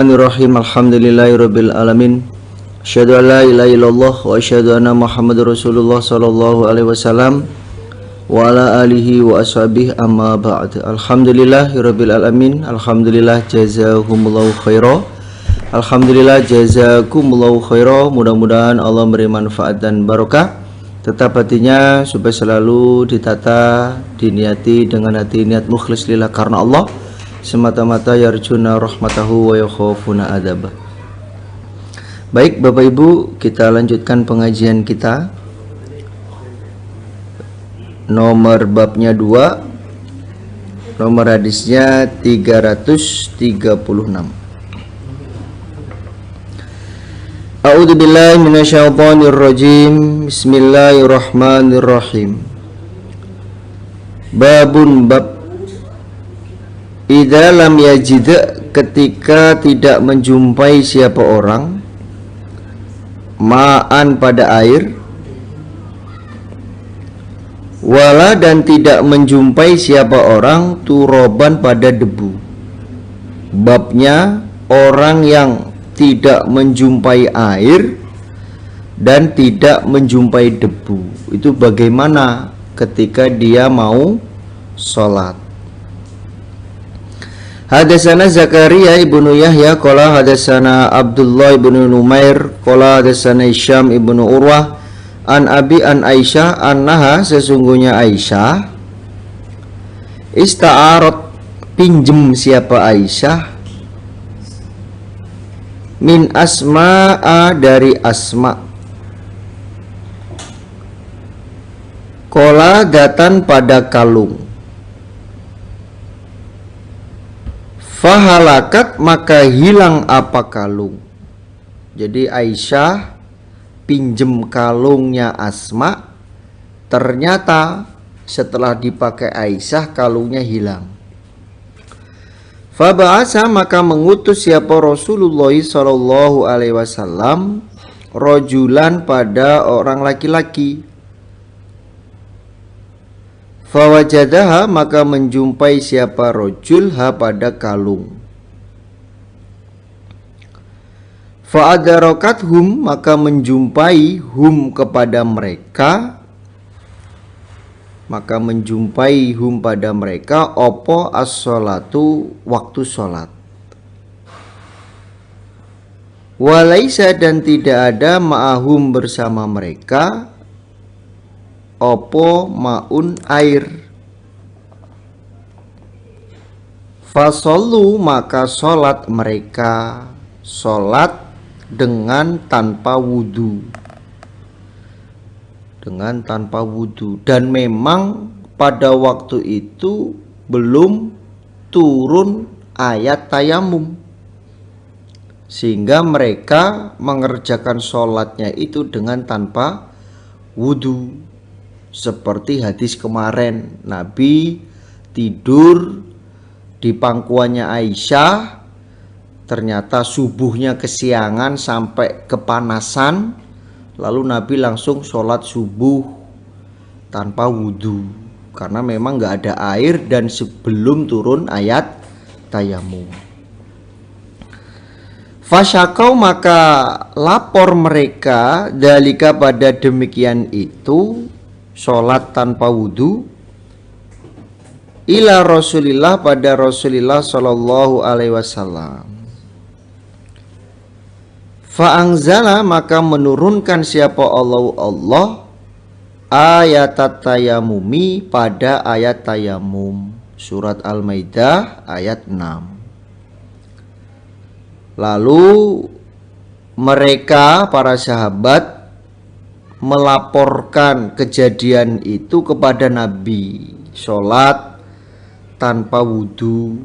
Bismillahirrahmanirrahim. Alhamdulillahirabbil alamin. Asyhadu an la ilaha illallah wa asyhadu anna Muhammadar Rasulullah sallallahu alaihi wasallam wa ala alihi wa ashabihi amma ba'd. Alhamdulillahirabbil alamin. Alhamdulillah jazakumullahu khaira. Alhamdulillah jazakumullahu khaira. Mudah-mudahan Allah memberi manfaat dan barokah. Tetap hatinya supaya selalu ditata, diniati dengan hati niat mukhlis lillah karena Allah, semata-mata yarjuna rahmatahu wa yakhafuna adzabah. Baik Bapak Ibu, kita lanjutkan pengajian kita. Nomor babnya 2, nomor hadisnya 336. A'udzu billahi minasyaitonir rajim. Bismillahirrahmanirrahim. Babun bab idza lam yajid, ketika tidak menjumpai siapa orang, ma'an pada air, wala dan tidak menjumpai siapa orang, turoban pada debu. Babnya orang yang tidak menjumpai air dan tidak menjumpai debu, itu bagaimana ketika dia mau sholat. Hadatsana Zakaria ibnu Yahya qala hadatsana Abdullah ibnu Numair qala hadatsana Hisham ibnu Urwah an Abi an Aisyah annaha, sesungguhnya Aisyah, ista'arat, pinjem siapa Aisyah, min asma'a, dari Asma, qala datan pada kalung, fahalakat maka hilang apa kalung. Jadi Aisyah pinjem kalungnya Asma, ternyata setelah dipakai Aisyah kalungnya hilang. Faba'asa maka mengutus siapa Rasulullah sallallahu alaihi wasallam rojulan pada orang laki-laki. Fawajadaha maka menjumpai siapa rojul ha pada kalung. Fa'adarokat hum maka menjumpai hum kepada mereka, maka menjumpai hum pada mereka opo as-sholatu, waktu sholat. Walaisa dan tidak ada ma'ahum bersama mereka opo maun air. Fasollu maka sholat mereka, sholat dengan tanpa wudu, dengan tanpa wudu. Dan memang pada waktu itu belum turun ayat tayamum, sehingga mereka mengerjakan sholatnya itu dengan tanpa wudu. Seperti hadis kemarin, Nabi tidur di pangkuannya Aisyah, ternyata subuhnya kesiangan sampai kepanasan, lalu Nabi langsung sholat subuh tanpa wudhu, karena memang gak ada air dan sebelum turun ayat tayamum. Fasyakau maka lapor mereka dalika pada demikian itu, sholat tanpa wudhu, ila Rasulillah pada Rasulillah sallallahu alaihi wasallam. Fa'angzala maka menurunkan siapa Allah ayat tayamumi pada ayat tayamum, surat Al-Maidah ayat 6. Lalu mereka para sahabat melaporkan kejadian itu kepada Nabi, sholat tanpa wudhu.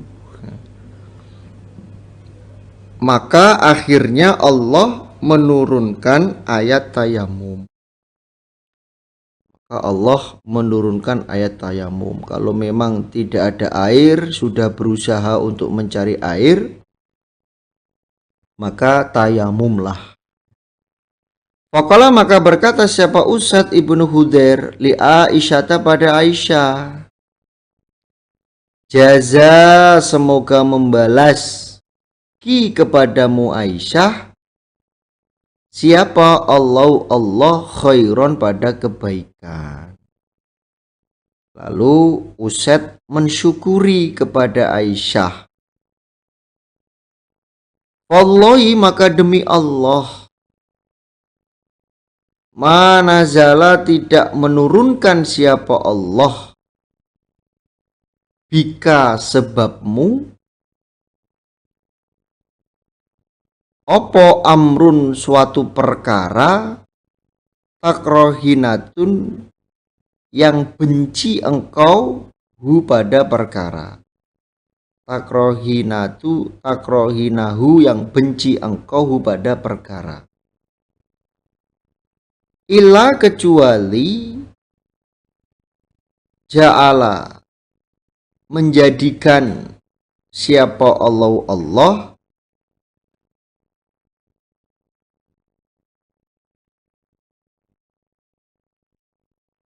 Maka akhirnya Allah menurunkan ayat tayamum. Allah menurunkan ayat tayamum. Kalau memang tidak ada air, sudah berusaha untuk mencari air, maka tayamumlah. Faqala maka berkata siapa Usad ibnu Hudair li Aisyah pada Aisyah, jaza semoga membalas bagi kepadamu Aisyah siapa Allah khairon pada kebaikan. Lalu Usaid mensyukuri kepada Aisyah. Wallahi, maka demi Allah, manazala tidak menurunkan siapa Allah bika sebabmu opo amrun suatu perkara takrohinatun yang benci engkau hu pada perkara. Takrohinahu yang benci engkau hu pada perkara. Illa kecuali ja'ala menjadikan siapa Allah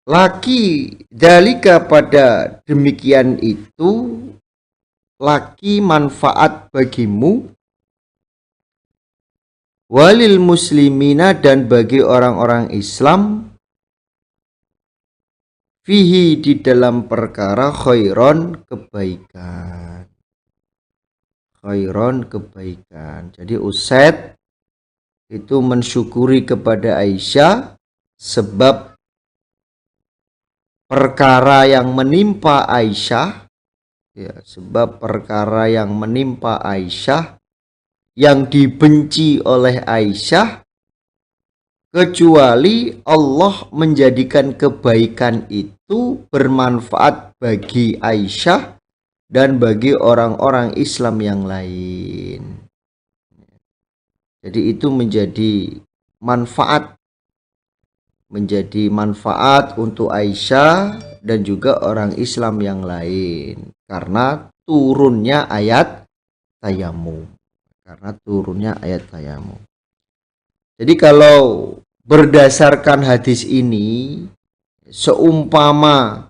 laki dalika pada demikian itu laki manfaat bagimu walil muslimina dan bagi orang-orang Islam fihi di dalam perkara khairon kebaikan. Jadi Usaid itu mensyukuri kepada Aisyah sebab perkara yang menimpa Aisyah, yang dibenci oleh Aisyah, kecuali Allah menjadikan kebaikan itu bermanfaat bagi Aisyah dan bagi orang-orang Islam yang lain. Jadi itu menjadi manfaat untuk Aisyah dan juga orang Islam yang lain karena turunnya ayat tayamum. Jadi kalau berdasarkan hadis ini, seumpama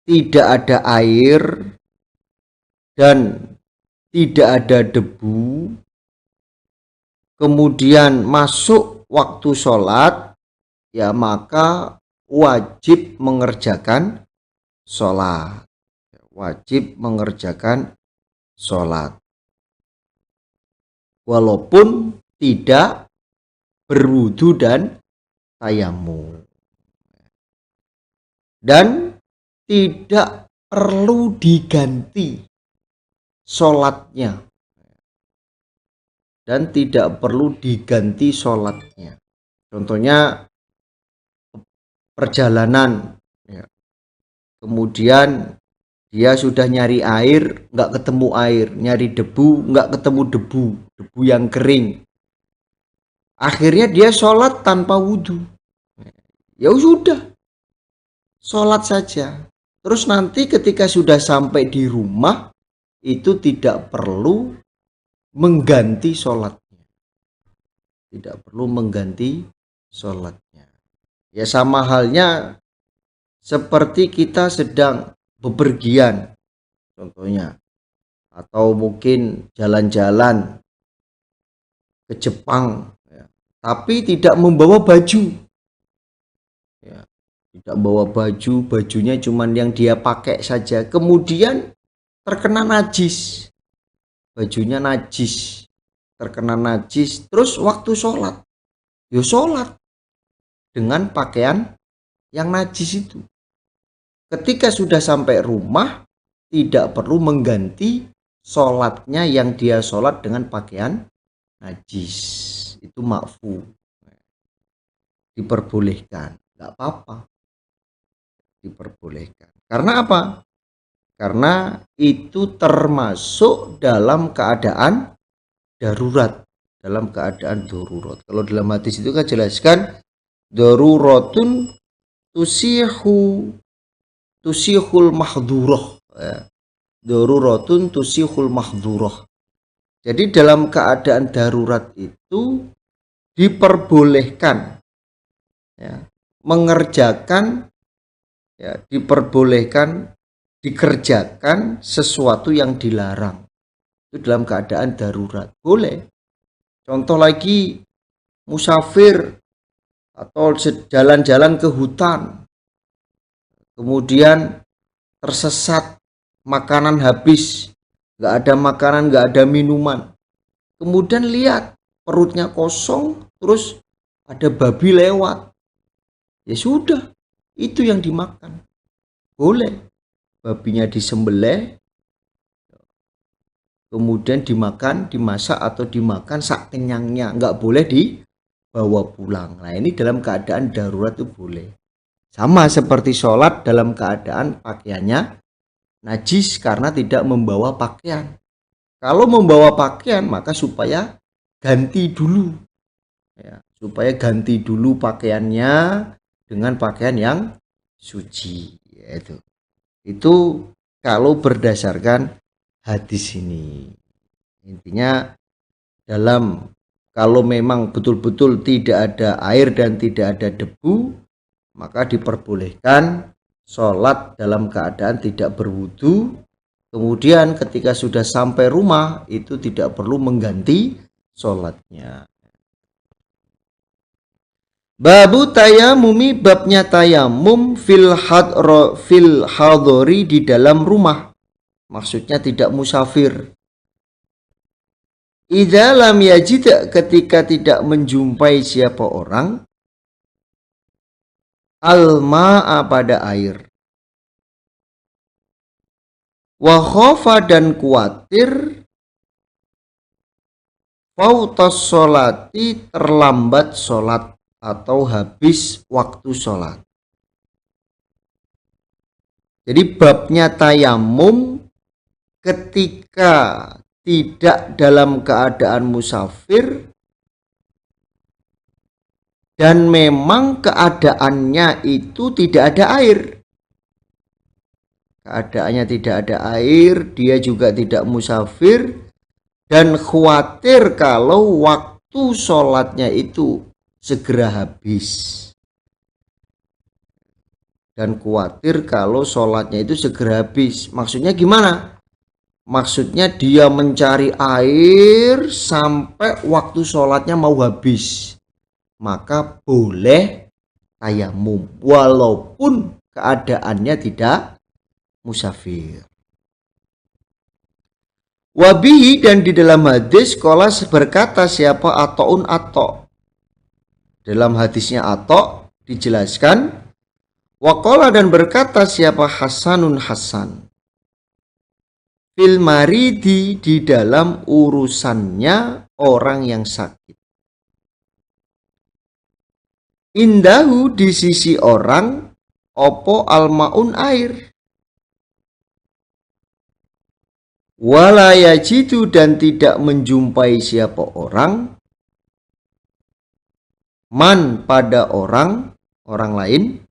tidak ada air dan tidak ada debu, kemudian masuk waktu sholat, ya maka wajib mengerjakan sholat. Walaupun tidak berwudu dan tayamum. Dan tidak perlu diganti sholatnya. Contohnya perjalanan, kemudian dia sudah nyari air, nggak ketemu air, nyari debu, nggak ketemu debu yang kering. Akhirnya dia sholat tanpa wudhu. Ya sudah, sholat saja. Terus nanti ketika sudah sampai di rumah, itu tidak perlu mengganti sholatnya. Ya sama halnya seperti kita sedang bepergian contohnya, atau mungkin jalan-jalan ke Jepang tapi tidak membawa baju, bajunya cuman yang dia pakai saja, kemudian terkena najis, bajunya najis, terus waktu sholat dengan pakaian yang najis itu. Ketika sudah sampai rumah, tidak perlu mengganti sholatnya yang dia sholat dengan pakaian najis. Itu ma'fu, diperbolehkan, nggak apa-apa, diperbolehkan. Karena apa? Karena itu termasuk dalam keadaan darurat. Kalau dalam hadis itu kan jelaskan daruratun tusihul mahdurah. Jadi dalam keadaan darurat itu diperbolehkan dikerjakan sesuatu yang dilarang. Itu dalam keadaan darurat. Boleh. Contoh lagi, musafir atau jalan-jalan ke hutan. Kemudian tersesat, makanan habis, nggak ada makanan, nggak ada minuman. Kemudian lihat perutnya kosong, terus ada babi lewat. Ya sudah, itu yang dimakan. Boleh. Babinya disembelih, kemudian dimakan, dimasak atau dimakan sak kenyangnya. Nggak boleh dibawa pulang. Nah ini dalam keadaan darurat itu boleh. Sama seperti sholat dalam keadaan pakaiannya najis karena tidak membawa pakaian. Kalau membawa pakaian maka supaya ganti dulu. Ya, supaya ganti dulu pakaiannya dengan pakaian yang suci. Itu kalau berdasarkan hadis ini. Intinya kalau memang betul-betul tidak ada air dan tidak ada debu, maka diperbolehkan sholat dalam keadaan tidak berwudu. Kemudian ketika sudah sampai rumah itu tidak perlu mengganti sholatnya. Babu tayamumi, babnya tayamum fil hadori, di dalam rumah. Maksudnya tidak musafir. Idza lam yajid, ketika tidak menjumpai siapa orang, al-ma'a, pada air. Wa khofa, dan kuatir, fautas sholati, terlambat sholat atau habis waktu sholat. Jadi babnya tayamum ketika tidak dalam keadaan musafir dan memang keadaannya itu tidak ada air. Keadaannya tidak ada air, dia juga tidak musafir, dan khawatir kalau waktu sholatnya itu segera habis. Dan khawatir kalau sholatnya itu segera habis. Maksudnya gimana? Maksudnya dia mencari air sampai waktu sholatnya mau habis. Maka boleh tayamum walaupun keadaannya tidak musafir. Wabihi, dan di dalam hadis qala berkata siapa Ata'un Ata'. Dalam hadisnya Ata' dijelaskan, waqala, dan berkata siapa Hasanun Hasan, fil maridi, di dalam urusannya orang yang sakit. Indahu, di sisi orang, opo almaun, air. Wala yajidu, dan tidak menjumpai siapa orang, man, pada orang lain,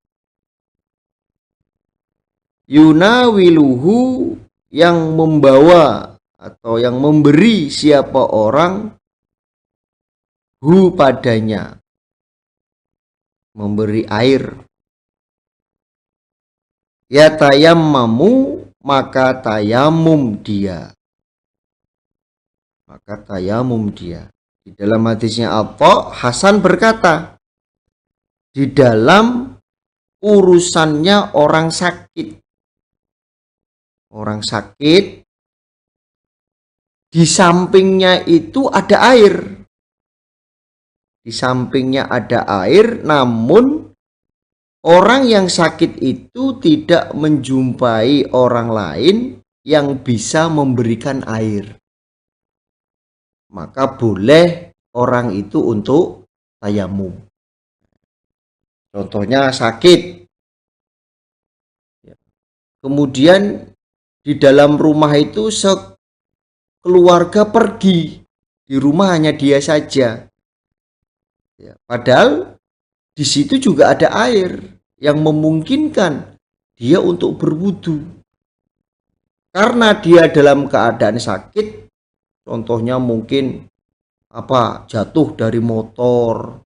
yunawiluhu, yang membawa atau yang memberi siapa orang, hu, padanya, memberi air. Ya tayammamu, maka tayamum dia. Di dalam hadisnya Atha, Hasan berkata, di dalam urusannya orang sakit. Orang sakit, di sampingnya itu ada air. Di sampingnya ada air, namun orang yang sakit itu tidak menjumpai orang lain yang bisa memberikan air. Maka boleh orang itu untuk tayamum. Contohnya sakit. Kemudian di dalam rumah itu sekeluarga pergi. Di rumah hanya dia saja. Padahal di situ juga ada air yang memungkinkan dia untuk berwudu. Karena dia dalam keadaan sakit, contohnya mungkin jatuh dari motor,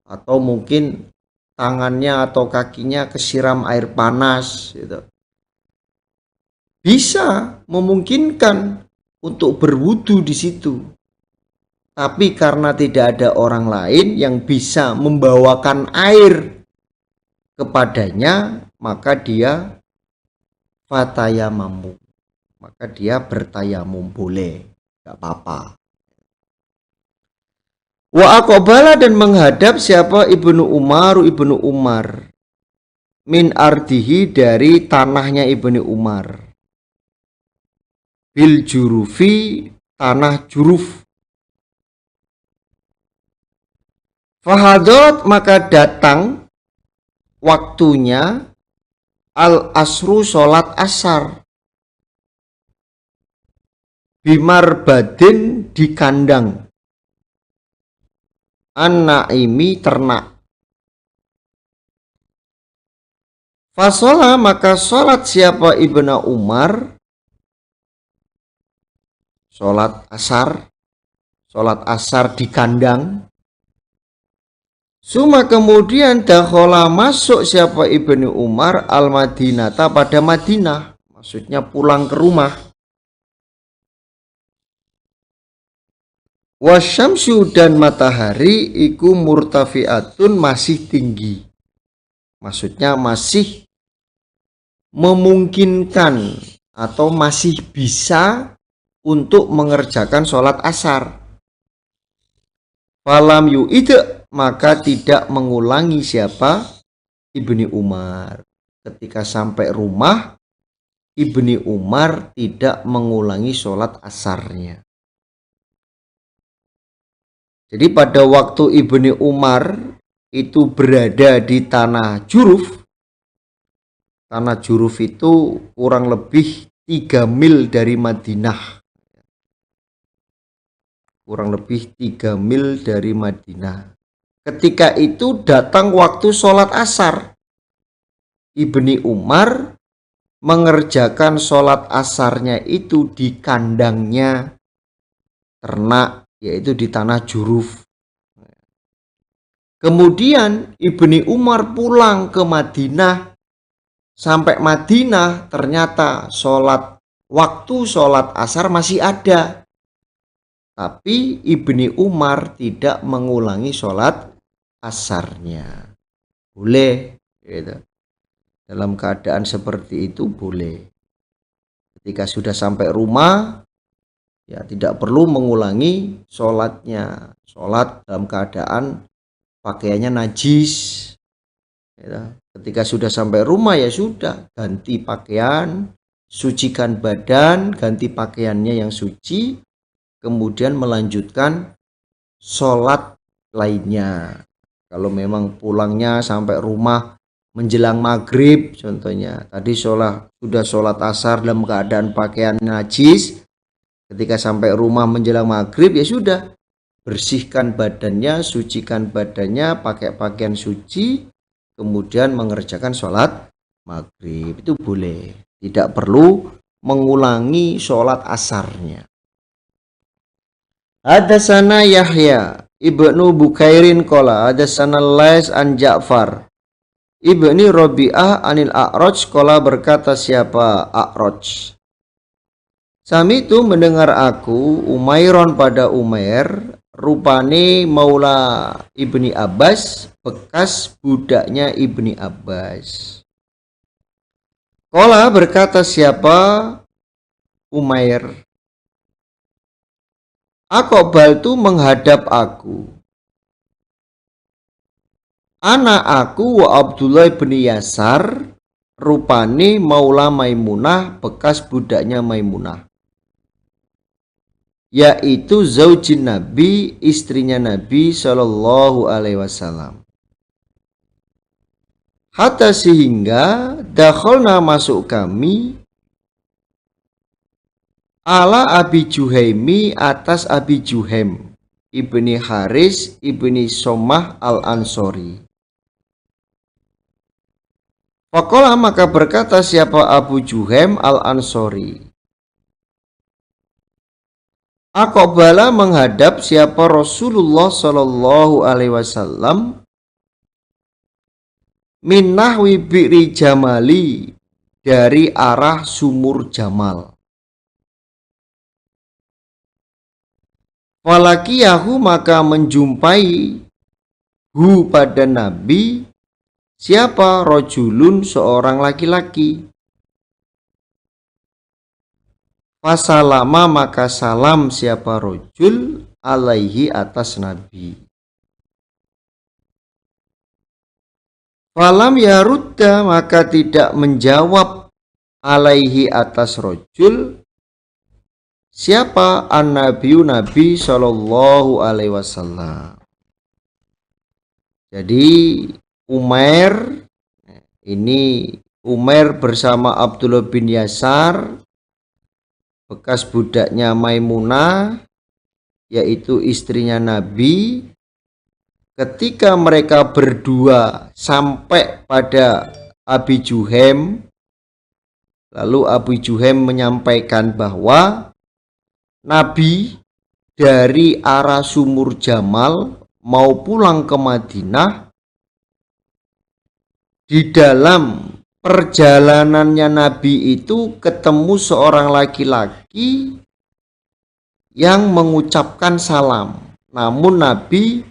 atau mungkin tangannya atau kakinya kesiram air panas, gitu. Bisa memungkinkan untuk berwudu di situ. Tapi karena tidak ada orang lain yang bisa membawakan air kepadanya, maka dia fatayamamu. Maka dia bertayamum, boleh, gak apa-apa. Wa aqbala, dan menghadap siapa? Ibnu Umar min ardihi, dari tanahnya Ibnu Umar, bil jurufi, tanah juruf. Fahadot, maka datang waktunya al asru, sholat asar, bimar badin, di kandang, an-naimi, ternak. Fasolah, maka sholat siapa? Ibnu Umar, sholat asar di kandang. Suma, kemudian dakhola, masuk siapa? Ibnu Umar al-Madinata, pada Madinah, maksudnya pulang ke rumah. Wasyamsu, dan matahari iku murtafiatun, masih tinggi, maksudnya masih memungkinkan atau masih bisa untuk mengerjakan sholat asar. Falam yu'id, maka tidak mengulangi siapa? Ibnu Umar. Ketika sampai rumah, Ibnu Umar tidak mengulangi sholat asarnya. Jadi pada waktu Ibnu Umar itu berada di tanah Juruf. Tanah Juruf itu kurang lebih 3 mil dari Madinah. Kurang lebih 3 mil dari Madinah. Ketika itu datang waktu sholat asar. Ibnu Umar mengerjakan sholat asarnya itu di kandangnya ternak, yaitu di tanah Juruf. Kemudian Ibnu Umar pulang ke Madinah. Sampai Madinah ternyata waktu sholat asar masih ada. Tapi Ibnu Umar tidak mengulangi sholat asarnya. Boleh, gitu. Dalam keadaan seperti itu boleh. Ketika sudah sampai rumah, ya tidak perlu mengulangi sholatnya. Sholat dalam keadaan pakaiannya najis. Gitu. Ketika sudah sampai rumah, ya sudah, ganti pakaian, sucikan badan, ganti pakaiannya yang suci, kemudian melanjutkan sholat lainnya. Kalau memang pulangnya sampai rumah menjelang maghrib, contohnya tadi sudah sholat asar dalam keadaan pakaian najis, ketika sampai rumah menjelang maghrib, ya sudah, bersihkan badannya, sucikan badannya, pakai pakaian suci, kemudian mengerjakan sholat maghrib. Itu boleh, tidak perlu mengulangi sholat asarnya. Hadatsana Yahya ibnu Bukairin qala hadatsana Lais an Ja'far ibni Rabi'ah anil A'raj qala, berkata siapa? A'raj. Sami itu mendengar aku Umairon pada Umair, rupane maula Ibni Abbas, bekas budaknya Ibni Abbas. Qala, berkata siapa? Umair. Aqbal tu menghadap aku. Anak aku wa Abdullah bin Yasar, rupane maula Maimunah, bekas budaknya Maimunah, yaitu zaujin Nabi, istrinya Nabi Shallallahu Alaihi Wasallam. Hatta sehingga dakhalna, masuk kami, ala Abi Juhaimi, atas Abi Juhaim ibni Haris ibni Somah al-Ansori. Faqala, maka berkata siapa? Abu Juhaim al-Ansori. Aqbala, menghadap siapa? Rasulullah Shallallahu Alaihi Wasallam, min nahwi bi'ri Jamali, dari arah sumur Jamal. Falakiyahu maka menjumpai hu pada Nabi siapa? Rojulun seorang laki-laki. Fasalama maka salam siapa rojul alaihi atas Nabi. Falam yarudda maka tidak menjawab alaihi atas rojul siapa? An-Nabiyu Nabi Shallallahu Alaihi Wasallam. Jadi Umair bersama Abdullah bin Yasar, bekas budaknya Maimunah, yaitu istrinya Nabi. Ketika mereka berdua sampai pada Abi Juhaim, lalu Abi Juhaim menyampaikan bahwa Nabi dari arah Sumur Jamal mau pulang ke Madinah. Di dalam perjalanannya Nabi itu ketemu seorang laki-laki yang mengucapkan salam, namun Nabi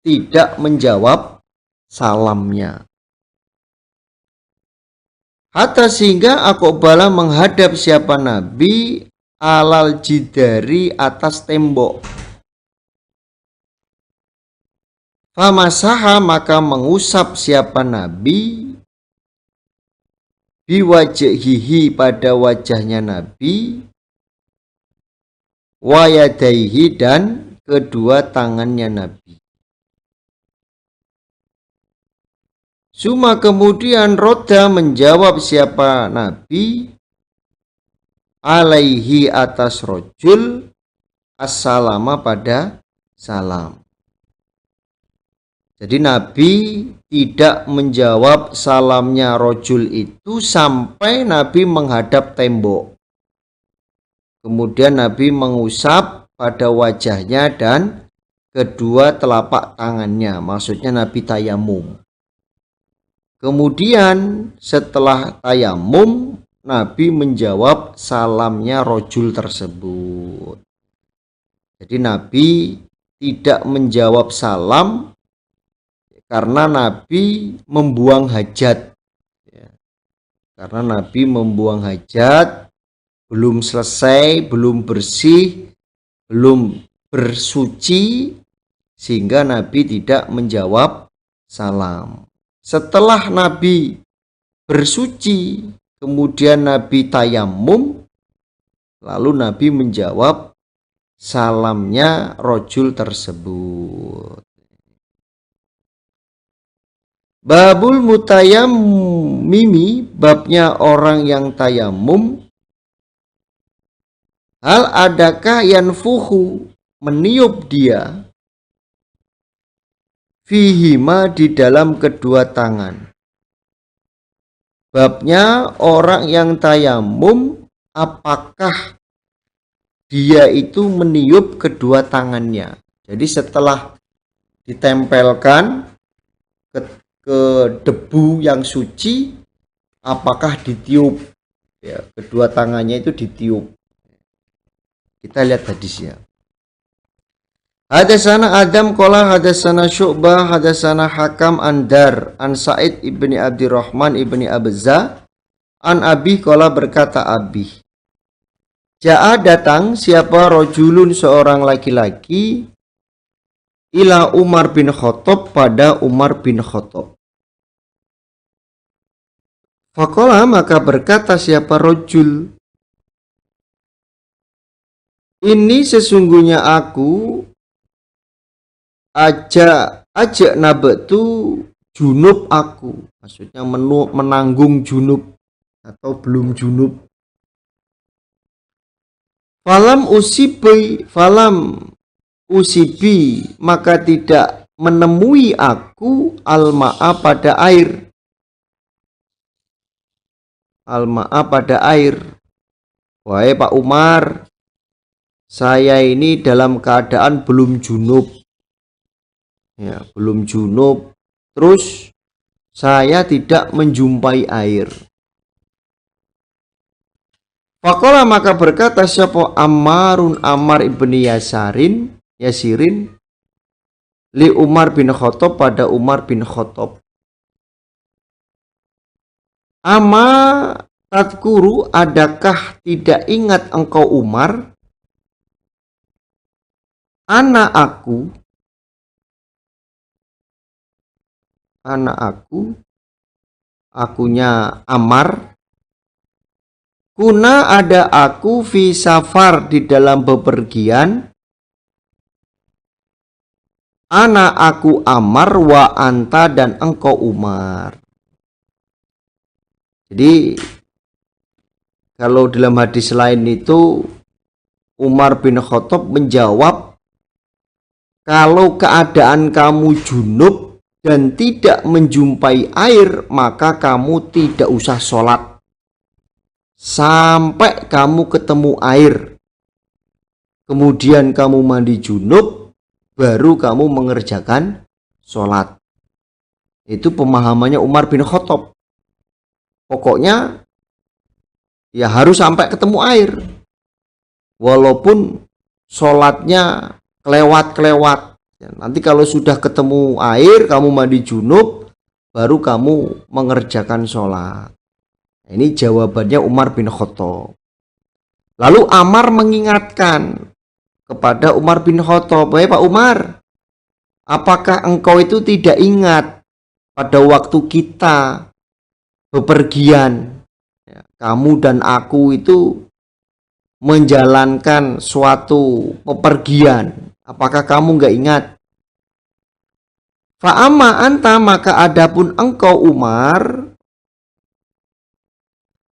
tidak menjawab salamnya. Hatta sehingga Aqbala menghadap siapa Nabi alal jidari atas tembok. Famasaha maka mengusap siapa Nabi biwajhihi pada wajahnya Nabi, wayadaihi dan kedua tangannya Nabi. Suma kemudian roda menjawab siapa Nabi alaihi atas rojul assalama pada salam. Jadi Nabi tidak menjawab salamnya rojul itu sampai Nabi menghadap tembok. Kemudian Nabi mengusap pada wajahnya dan kedua telapak tangannya. Maksudnya Nabi tayamum. Kemudian setelah tayamum Nabi menjawab salamnya rojul tersebut. Jadi Nabi tidak menjawab salam karena Nabi membuang hajat. Karena Nabi membuang hajat, belum selesai, belum bersih, belum bersuci, sehingga Nabi tidak menjawab salam. Setelah Nabi bersuci, kemudian Nabi tayamum, lalu Nabi menjawab salamnya rojul tersebut. Babul mutayammimi, babnya orang yang tayamum. Hal adakah yanfuhu, meniup dia, fihima di dalam kedua tangan. Babnya orang yang tayamum, apakah dia itu meniup kedua tangannya. Jadi setelah ditempelkan ke debu yang suci, apakah ditiup? Ya, kedua tangannya itu ditiup. Kita lihat hadisnya. Hadasana Adam qala hadasana Syu'bah hadasana Hakam Andar an Sa'id ibni Abdurrahman ibni Abza an Abi qala berkata Abi, Ja'a datang siapa rojulun seorang laki-laki ila Umar bin Khattab pada Umar bin Khattab. Faqala maka berkata siapa rojul, ini sesungguhnya aku ajak nabatu junub aku, maksudnya menanggung junub atau belum junub. Falam usibi maka tidak menemui aku al-ma'a pada air. Al-ma'a pada air. Wahai Pak Umar, saya ini dalam keadaan belum junub. Ya, belum junub. Terus saya tidak menjumpai air. Faqala maka berkata siapa Ammarun Ammar ibni Yasarin, yasirin li Umar bin Khattab pada Umar bin Khattab. Ama tadkuru, adakah tidak ingat engkau Umar, anak aku, akunya Ammar, kuna ada aku fi safar di dalam bepergian, anak aku Ammar wa anta dan engkau Umar. Jadi kalau dalam hadis lain itu Umar bin Khattab menjawab, kalau keadaan kamu junub dan tidak menjumpai air, maka kamu tidak usah sholat sampai kamu ketemu air. Kemudian kamu mandi junub, baru kamu mengerjakan sholat. Itu pemahamannya Umar bin Khattab. Pokoknya ya harus sampai ketemu air. Walaupun sholatnya kelewat. Nanti kalau sudah ketemu air, kamu mandi junub, baru kamu mengerjakan sholat. Ini jawabannya Umar bin Khattab. Lalu Ammar mengingatkan kepada Umar bin Khattab, "Wahai Pak Umar, apakah engkau itu tidak ingat pada waktu kita bepergian, kamu dan aku itu menjalankan suatu pepergian, apakah kamu nggak ingat? Fa'amma anta, maka adapun engkau Umar,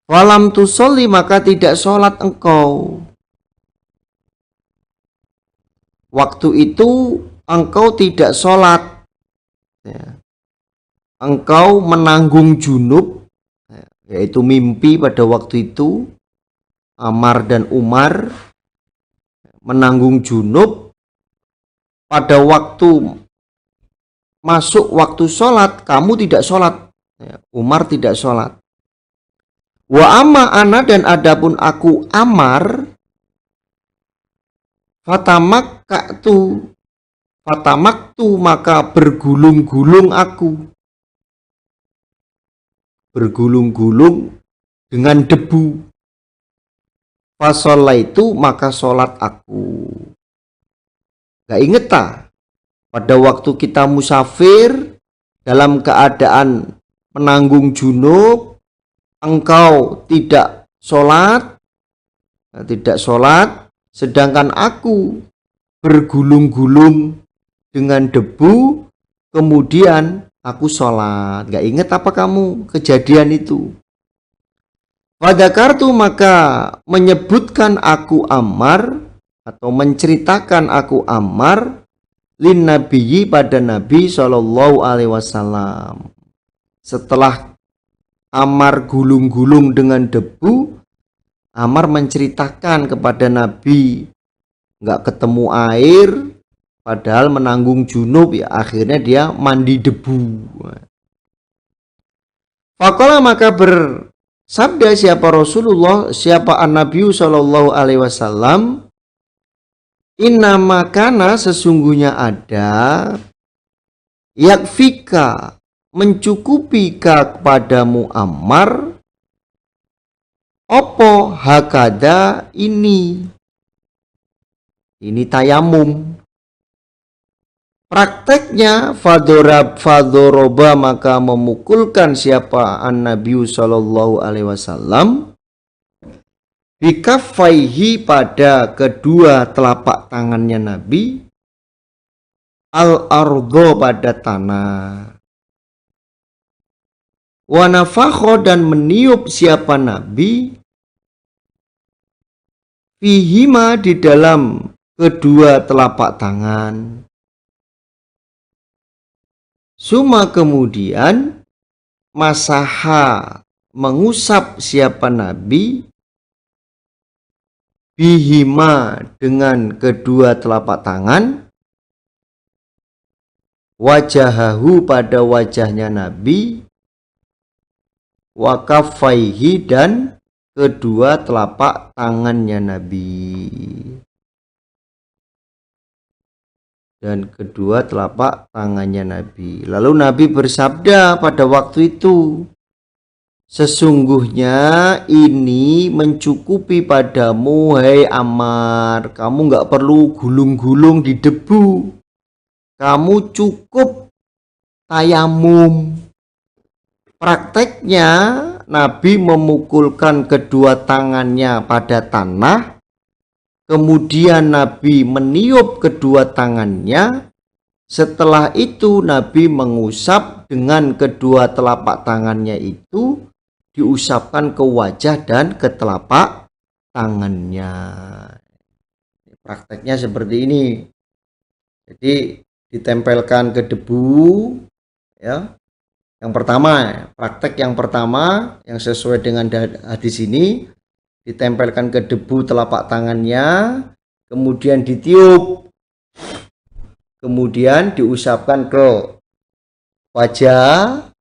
walam tusolli, maka tidak sholat engkau. Waktu itu engkau tidak sholat, engkau menanggung junub, yaitu mimpi pada waktu itu. Ammar dan Umar menanggung junub. Pada waktu masuk waktu sholat, kamu tidak sholat, Umar tidak sholat. Wa amma ana, dan adapun aku Ammar, fatamaktu, maka bergulung-gulung aku, bergulung-gulung dengan debu. Fasholaitu, maka sholat aku. Gak inget tak? Pada waktu kita musafir dalam keadaan menanggung junub, engkau tidak sholat, sedangkan aku bergulung-gulung dengan debu, kemudian aku sholat. Gak inget apa kamu kejadian itu? Pada kartu, maka menyebutkan aku Ammar, atau menceritakan aku Ammar, lin nabiyyi, pada Nabi SAW. Setelah Ammar gulung-gulung dengan debu, Ammar menceritakan kepada Nabi, nggak ketemu air, padahal menanggung junub, ya akhirnya dia mandi debu. Faqala, maka bersabda siapa Rasulullah, siapa an-Nabi sallallahu alaihi wasallam, inna makana, sesungguhnya ada, yakfika, mencukupi ka kepadamu Ammar, opo hakada, ini tayamum. Prakteknya fadoroba, maka memukulkan siapa an-Nabi sallallahu alaihi wasallam, bikaffaihi, pada kedua telapak tangannya Nabi, al-ardho, pada tanah. Wa nafakho, dan meniup siapa Nabi, fihima, di dalam kedua telapak tangan. Suma, kemudian masaha, mengusap siapa Nabi, bihima, dengan kedua telapak tangan, wajahahu, pada wajahnya Nabi, wakafaihi, dan kedua telapak tangannya Nabi. dan kedua telapak tangannya Nabi. Lalu Nabi bersabda pada waktu itu, sesungguhnya ini mencukupi padamu, hai Ammar. Kamu nggak perlu gulung-gulung di debu. Kamu cukup tayamum. Prakteknya Nabi memukulkan kedua tangannya pada tanah. Kemudian Nabi meniup kedua tangannya. Setelah itu Nabi mengusap dengan kedua telapak tangannya itu, diusapkan ke wajah dan ke telapak tangannya. Prakteknya seperti ini. Jadi ditempelkan ke debu, ya. Yang pertama, praktek yang pertama yang sesuai dengan hadis ini, ditempelkan ke debu telapak tangannya, kemudian ditiup, kemudian diusapkan ke wajah,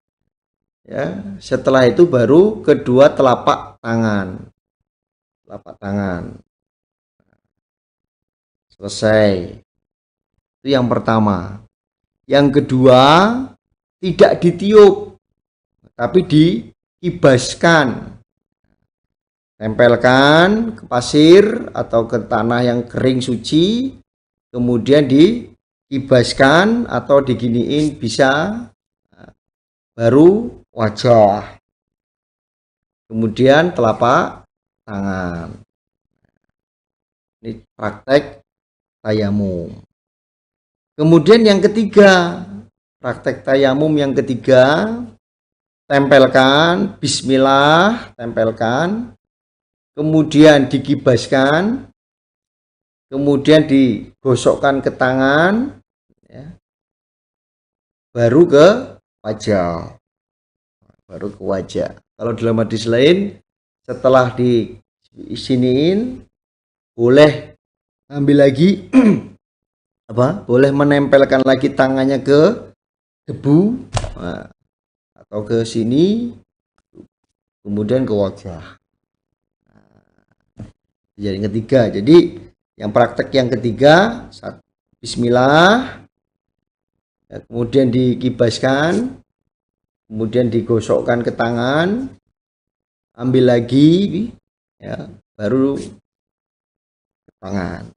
ya. Setelah itu baru kedua telapak tangan, selesai. Itu yang pertama. Yang kedua, tidak ditiup tapi dikibaskan. Tempelkan ke pasir atau ke tanah yang kering suci, kemudian dikibaskan atau diginiin bisa, baru wajah, kemudian telapak tangan. Ini praktek tayamum. Kemudian yang ketiga, praktek tayamum yang ketiga, tempelkan, bismillah, tempelkan, kemudian dikibaskan, kemudian digosokkan ke tangan, ya, baru ke wajah, Kalau dalam hadis lain, setelah disiniin, boleh ambil lagi boleh menempelkan lagi tangannya ke debu, atau ke sini, kemudian ke wajah. Jadi yang ketiga, jadi yang praktek yang ketiga, bismillah, ya, kemudian dikibaskan, kemudian digosokkan ke tangan, ambil lagi, ya, baru ke tangan.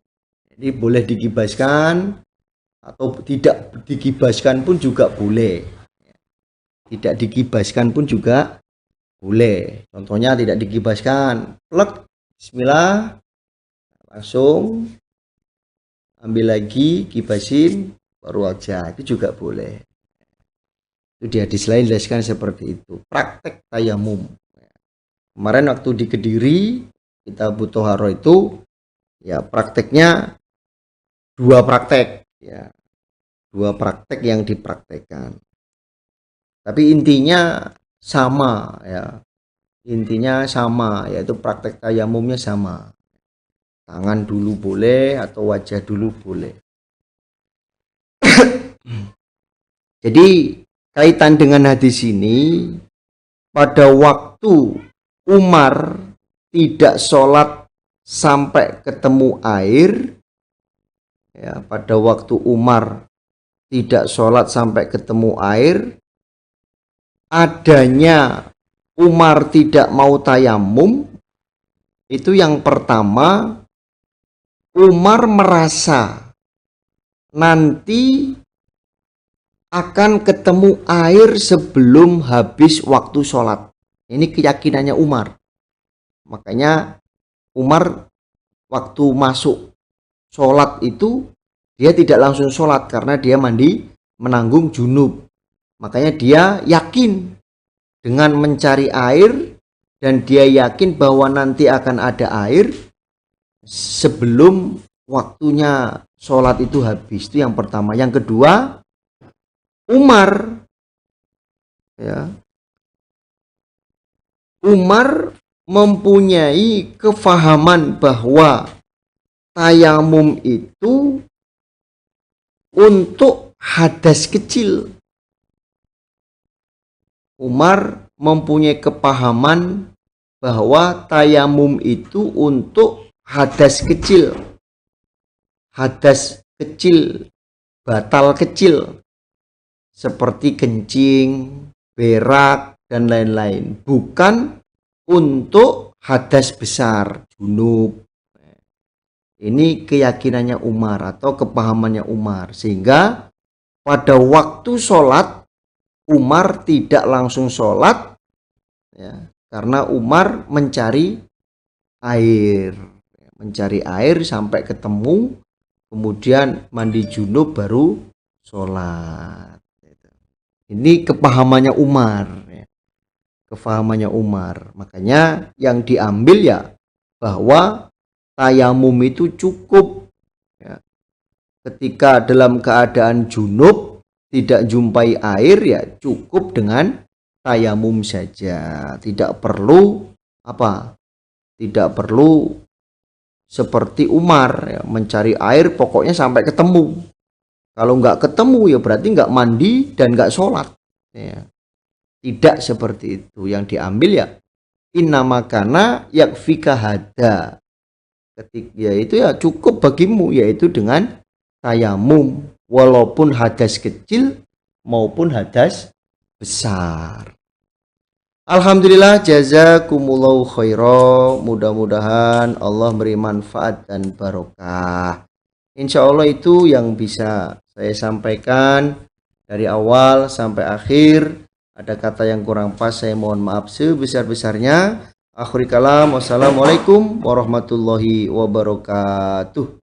Jadi boleh dikibaskan atau tidak dikibaskan pun juga boleh. Tidak dikibaskan pun juga boleh. Contohnya tidak dikibaskan, plek, bismillah, langsung ambil lagi, kibasin, baru wajah, itu juga boleh. Itu di hadis lain jelaskan seperti itu. Praktek tayamum. Kemarin waktu di Kediri kita butuh haro itu, ya prakteknya dua praktek, ya, dua praktek yang dipraktekkan. Tapi intinya sama, ya. Intinya sama, yaitu praktek tayamumnya sama. Tangan dulu boleh atau wajah dulu boleh. Jadi kaitan dengan hadis ini, pada waktu Umar tidak sholat sampai ketemu air, ya, pada waktu Umar tidak sholat sampai ketemu air, adanya Umar tidak mau tayamum, itu yang pertama, Umar merasa nanti akan ketemu air sebelum habis waktu sholat. Ini keyakinannya Umar. Makanya Umar waktu masuk sholat itu, dia tidak langsung sholat karena dia mandi menanggung junub. Makanya dia yakin dengan mencari air, dan dia yakin bahwa nanti akan ada air sebelum waktunya sholat itu habis. Itu yang pertama. Yang kedua, Umar, ya, Umar mempunyai kefahaman bahwa tayamum itu untuk hadas kecil. Umar mempunyai kepahaman bahwa tayamum itu untuk hadas kecil. Hadas kecil batal kecil seperti kencing, berak, dan lain-lain, bukan untuk hadas besar, junub. Ini keyakinannya Umar atau kepahamannya Umar, sehingga pada waktu sholat Umar tidak langsung sholat, ya, karena Umar mencari air sampai ketemu, kemudian mandi junub baru sholat. Ini kepahamannya Umar, kepahamannya Umar. Makanya yang diambil ya bahwa tayamum itu cukup, ya. Ketika dalam keadaan junub tidak jumpai air, ya cukup dengan tayamum saja, tidak perlu tidak perlu seperti Umar, ya, mencari air pokoknya sampai ketemu. Kalau nggak ketemu ya berarti nggak mandi dan nggak sholat, ya. Tidak seperti itu. Yang diambil ya innamakana yakfika hada, yaitu ya cukup bagimu, yaitu dengan tayamum, walaupun hadas kecil maupun hadas besar. Alhamdulillah, jazakumullahu khairan. Mudah-mudahan Allah beri manfaat dan barokah. Insya Allah itu yang bisa saya sampaikan dari awal sampai akhir. Ada kata yang kurang pas, saya mohon maaf sebesar-besarnya. Akhirul kalam, wassalamualaikum warahmatullahi wabarakatuh.